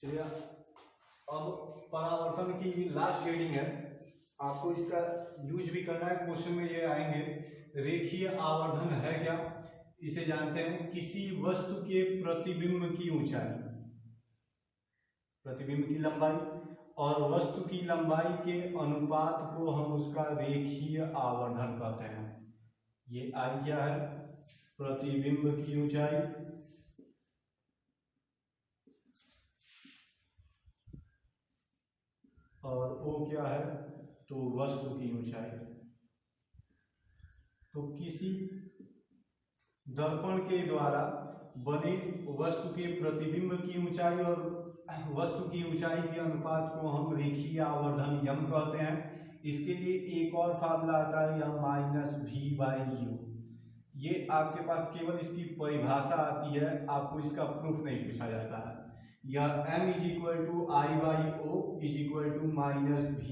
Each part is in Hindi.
चलिए अब परावर्तन की लास्ट रीडिंग है, आपको इसका यूज भी करना है। क्वेश्चन में ये आएंगे, रेखीय आवर्धन है क्या, इसे जानते हैं। किसी वस्तु के प्रतिबिंब की ऊंचाई, प्रतिबिंब की लंबाई और वस्तु की लंबाई के अनुपात को हम उसका रेखीय आवर्धन कहते हैं। ये आई क्या है, प्रतिबिंब की ऊंचाई और ओ क्या है, तो वस्तु की ऊंचाई। तो किसी दर्पण के द्वारा बने वस्तु के प्रतिबिंब की ऊंचाई और वस्तु की ऊंचाई के अनुपात को हम रेखीय आवर्धन यम कहते हैं। इसके लिए एक और फार्मूला आता है, यह -v/u। ये आपके पास केवल इसकी परिभाषा आती है, आपको इसका प्रूफ नहीं पूछा जाता है। यह m = I/o =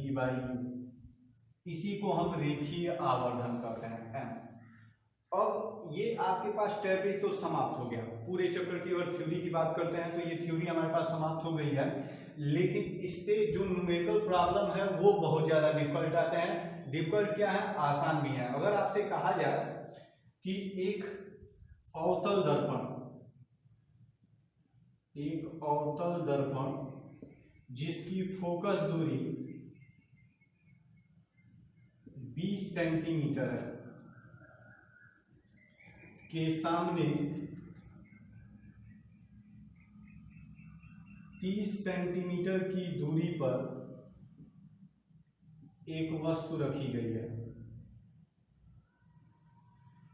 -v/u, इसी को हम रेखीय आवर्धन कहते हैं m। अब ये आपके पास टॉपिक तो समाप्त हो गया। पूरे चैप्टर की अगर थ्योरी की बात करते हैं तो ये थ्योरी हमारे पास समाप्त हो गई है, लेकिन इससे जो न्यूमेरिकल प्रॉब्लम है वो बहुत ज्यादा डिफिकल्ट आते हैं। डिफिकल्ट क्या है, आसान भी है। अगर आपसे कहा जाए कि एक अवतल दर्पण जिसकी फोकस दूरी 20 सेंटीमीटर है के सामने 30 सेंटीमीटर की दूरी पर एक वस्तु रखी गई है,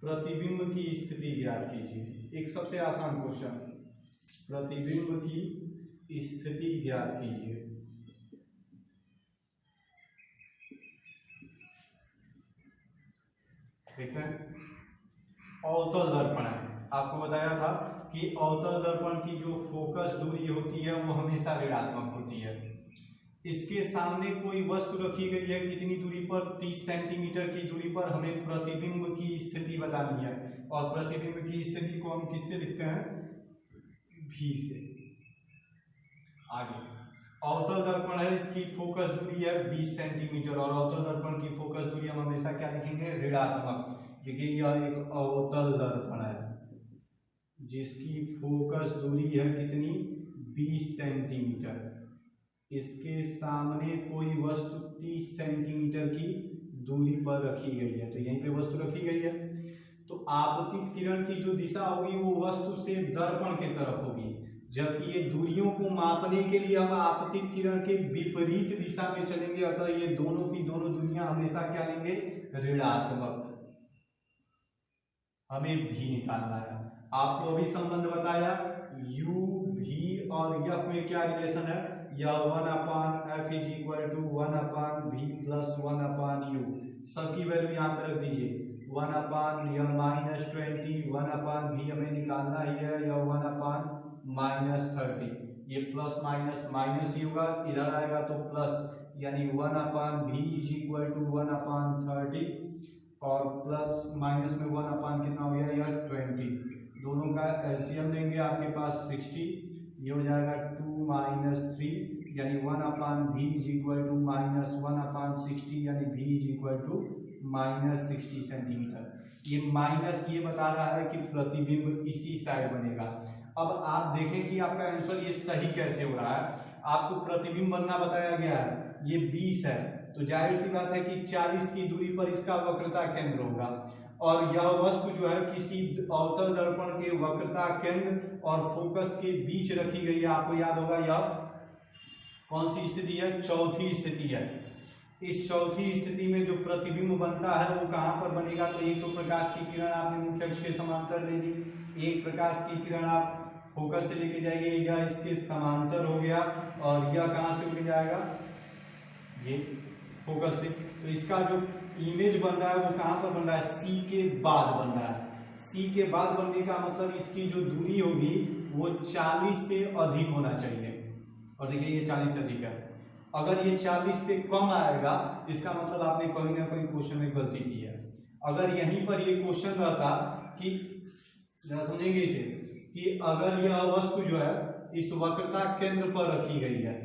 प्रतिबिंब की स्थिति ज्ञात कीजिए। एक सबसे आसान क्वेश्चन, प्रतिबिंब की स्थिति ज्ञात कीजिए। देखते हैं, अवतल दर्पण है। आपको बताया था कि अवतल दर्पण की जो फोकस दूरी होती है वो हमेशा ऋणात्मक होती है। इसके सामने कोई वस्तु रखी गई है, कितनी दूरी पर, 30 सेंटीमीटर की दूरी पर। हमें प्रतिबिंब की स्थिति बतानी है और प्रतिबिंब की स्थिति को हम किससे लिखते हैं, v से। आगे अवतल दर्पण है, इसकी फोकस दूरी है 20 सेंटीमीटर और अवतल दर्पण की फोकस दूरी हम हमेशा क्या लिखेंगे, ऋणात्मक। देखिए यह एक अवतल दर्पण है जिसकी फोकस दूरी है कितनी, 20 सेंटीमीटर। इसके सामने कोई वस्तु 30 सेंटीमीटर की दूरी पर रखी गई है, तो यहीं पे वस्तु रखी गई है। तो आपतित किरण की जो दिशा होगी वो वस्तु से दर्पण के तरफ होगी, जबकि ये दूरियों को मापने के लिए हम आपतित किरण के विपरीत दिशा में चलेंगे। अतः ये दोनों की दोनों दूरियां हमेशा क्या लेंगे, ऋणात्मक। हमें भी निकालना है। आपको अभी संबंध बताया, u v और f में क्या रिलेशन है, यह 1/f = 1/v + 1/u। सबकी वैल्यू यहाँ पे रख दीजिए। 1/, यह -20, 1/v हमें निकालना ही है, यह 1/-30। ये प्लस माइनस माइनस ही होगा, इधर आएगा तो प्लस, यानी 1/v = 1/30 और प्लस माइनस में 1/, कितना हो गया, यह 20। दोनों का एलसीएम लेंगे, आपके पास 60, ये हो जाएगा 2 - 3, यानी 1/v = -1/60, यानी v = -60 सेंटीमीटर। ये माइनस ये बता रहा है कि प्रतिबिंब इसी साइड बनेगा। अब आप देखें कि आपका आंसर ये सही कैसे हो रहा है। आपको प्रतिबिंब बनना बताया गया है, ये 20 है, तो जाहिर सी बात है कि 40 की दूरी पर इसका वक्रता केंद्र होगा और यह वस्तु जो है किसी अवतल दर्पण के वक्रता केंद्र और फोकस के बीच रखी गई है। आपको याद होगा यह कौन सी स्थिति है, चौथी स्थिति है। इस चौथी स्थिति में जो प्रतिबिंब बनता है वो कहां पर बनेगा, तो एक तो प्रकाश की किरण आपने मुख्य अक्ष के समांतर ले ली, एक प्रकाश की किरण आप फोकस से लेके जाइए, यह इसके समांतर हो गया और यह कहां से उड़ जाएगा, ये फोकस से। तो इसका जो इमेज बन रहा है वो कहां पर बन रहा है, C के बाद बन रहा है। C के बाद बनने का मतलब इसकी जो दूरी होगी वो 40 से अधिक होना चाहिए, और देखिए ये 40 से अधिक है। अगर ये 40 से कम आएगा इसका मतलब आपने कहीं ना कहीं क्वेश्चन में गलती की है। अगर यहीं पर ये क्वेश्चन रहता कि जरा समझेंगे इसे, कि अगर यह वस्तु जो है इस वक्रता केंद्र पर रखी गई है,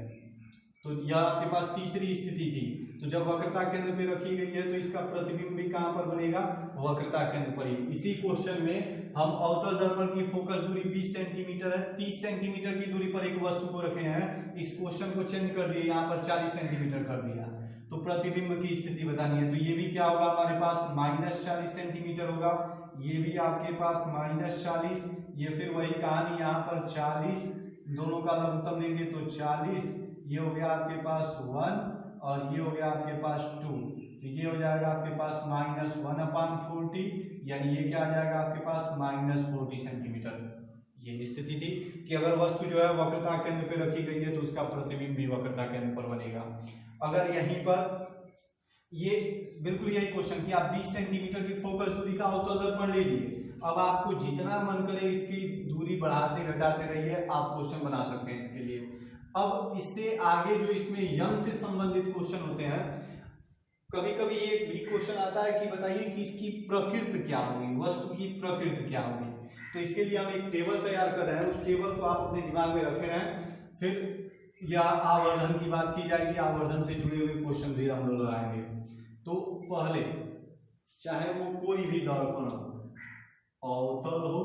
तो यह आपके पास तीसरी स्थिति थी। तो जब वक्रता केंद्र पे रखी गई है तो इसका प्रतिबिंब भी कहां पर बनेगा, वक्रता केंद्र पर ही। इसी क्वेश्चन में हम अवतल दर्पण की फोकस दूरी 20 सेंटीमीटर है, 30 सेंटीमीटर की दूरी पर एक वस्तु को रखे हैं। इस क्वेश्चन को चेंज कर दिया, यहाँ पर 40 सेंटीमीटर कर दिया, तो प्रतिबिंब की स्थिति बतानी है। तो ये भी क्या होगा हमारे पास, -40 सेंटीमीटर होगा। ये भी आपके पास -40, ये फिर वही कहानी, यहाँ पर 40, दोनों का लघुत्तम लेंगे तो 40, ये हो गया आपके पास 1 और ये हो गया आपके पास 2, तो ये हो जाएगा आपके पास -1/40, यानी ये क्या आ जाएगा आपके पास -40 सेंटीमीटर। ये स्थिति थी कि अगर वस्तु जो है वक्रता केंद्र पे रखी गई है तो उसका प्रतिबिंब भी वक्रता केंद्र पर बनेगा। अगर यहीं पर ये बिल्कुल यही क्वेश्चन कि आप 20 सेंटीमीटर की फोकस दूरी का अवतल दर्पण ले लिए, अब आपको जितना मन करे इसकी दूरी बढ़ाते घटाते रहिए, आप क्वेश्चन बना सकते हैं इसके लिए। अब इससे आगे जो इसमें यंग से संबंधित क्वेश्चन होते हैं, कभी कभी ये भी क्वेश्चन आता है कि बताइए कि इसकी प्रकृति क्या होगी, वस्तु की प्रकृति क्या होगी। तो इसके लिए हम एक टेबल तैयार कर रहे हैं, उस टेबल को आप अपने दिमाग में रखे रहें, फिर या आवर्धन की बात की जाएगी, आवर्धन से जुड़े हुए क्वेश्चन भी हम लोग लगाएंगे। तो पहले चाहे वो कोई भी दर्पण हो, अवतल हो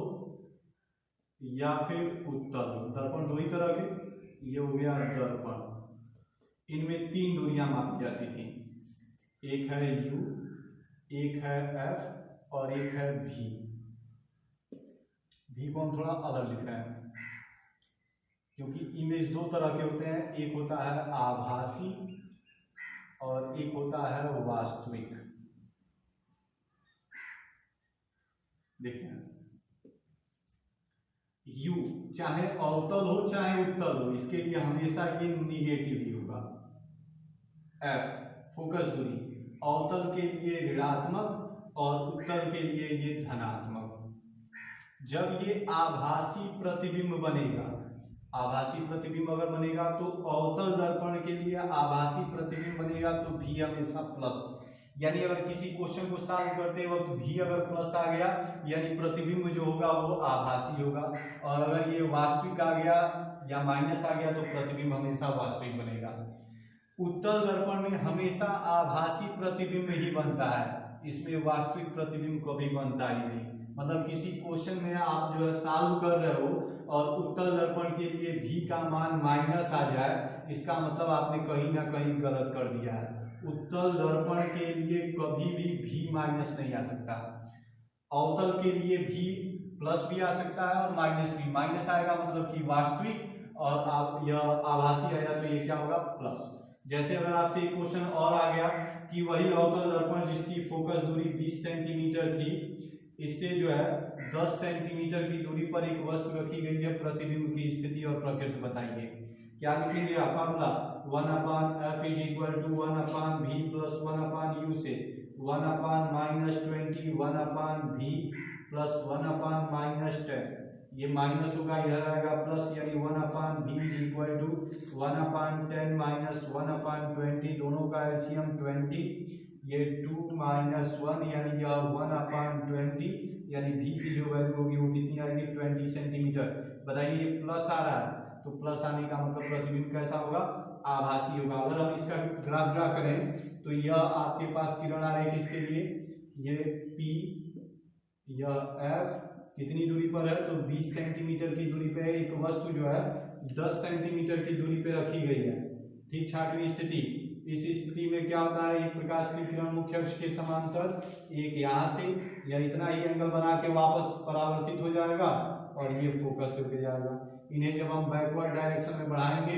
या फिर उत्तल, दर्पण दो ही तरह के, ये हो गया दर्पण, इनमें 3 दूरियां मापी जाती थी, एक है U, एक है F और एक है V। V को हम थोड़ा अलग लिख रहे हैं क्योंकि इमेज 2 तरह के होते हैं, एक होता है आभासी और एक होता है वास्तविक। देखते हैं, U चाहे अवतल हो चाहे उत्तल हो, इसके लिए हमेशा ये निगेटिव ही होगा। F फोकस दूरी, अवतल के लिए ऋणात्मक और उत्तल के लिए ये धनात्मक। जब ये आभासी प्रतिबिंब बनेगा, आभासी प्रतिबिंब अगर बनेगा तो अवतल दर्पण के लिए आभासी प्रतिबिंब बनेगा तो V हमेशा प्लस, यानी अगर किसी क्वेश्चन को सॉल्व करते वक्त V अगर प्लस आ गया यानी प्रतिबिंब जो होगा वो आभासी होगा, और अगर ये वास्तविक आ गया या माइनस आ गया तो प्रतिबिंब हमेशा वास्तविक बनेगा। उत्तल दर्पण में हमेशा आभासी प्रतिबिंब ही बनता है, इसमें वास्तविक प्रतिबिंब कभी बनता ही नहीं। मतलब किसी क्वेश्चन में आप जो है सॉल्व कर रहे हो और उत्तल दर्पण के लिए V का मान माइनस आ जाए, इसका मतलब आपने कहीं ना कहीं गलत कर दिया है। उत्तल दर्पण के लिए कभी भी V माइनस नहीं आ सकता, अवतल के लिए V प्लस भी आ सकता है और माइनस भी। माइनस आएगा मतलब कि वास्तविक, और आप यह आभासी आएगा तो ये क्या होगा, प्लस। जैसे अगर आपसे एक क्वेश्चन और आ गया कि वही अवतल दर्पण जिसकी फोकस दूरी 20 सेंटीमीटर थी, इससे जो है 10 सेंटीमीटर की दूरी पर एक वस्तु रखी गई है, प्रतिबिंब की स्थिति और प्रकृति बताइए। क्या लिखेंगे आप formula, 1/f is equal to 1/v plus 1/u से 1/-20 1/v प्लस 1/-10, ये माइनस होगा, इधर आएगा प्लस, यानी 1/v is equal to 1/10 minus 1/20, दोनों का एलसीएम 20, ये 2 - 1 यानी यह 1/20, यानी v की जो वैल्यू होगी वो कितनी आएगी, 20 सेंटीमीटर। बताइए ये प्लस आ रहा है तो प्लस आने का मतलब प्रतिबिंब कैसा होगा, आभासी होगा। अगर हम इसका ग्राफ ड्रा करें तो यह आपके पास किरण आरेख इसके लिए, ये P, यह F कितनी दूरी पर है, तो 20 सेंटीमीटर की दूरी पे एक वस्तु जो है 10 सेंटीमीटर की दूरी पे रखी गई है। ठीक 6वीं स्थिति, इस स्थिति में क्या होता है, एक प्रकाश की किरण मुख्य अक्ष के समांतर, एक यहाँ से या इतना ही एंगल बना के वापस परावर्तित हो जाएगा और ये फोकस से हो जाएगा। इन्हें जब हम बैकवर्ड डायरेक्शन में बढ़ाएंगे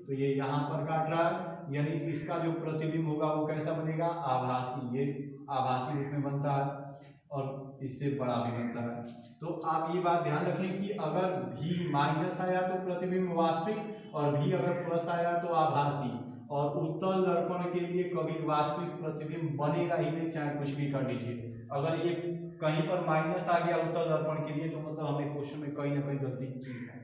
तो ये यहाँ पर काट रहा है, यानी इसका जो प्रतिबिंब होगा वो कैसा बनेगा, आभासी। ये आभासी रूप में बनता है और इससे बड़ा भी बनता है। तो आप ये बात ध्यान रखें कि अगर V माइनस आया तो प्रतिबिंब वास्तविक और V अगर प्लस आया तो आभासी, और उत्तल दर्पण के लिए कभी वास्तविक प्रतिबिंब बनेगा ही नहीं, चाहे कुछ भी कर लीजिए। अगर ये कहीं पर माइनस आ गया उत्तल दर्पण के लिए तो मतलब हमें क्वेश्चन में कहीं ना कहीं गलती की है।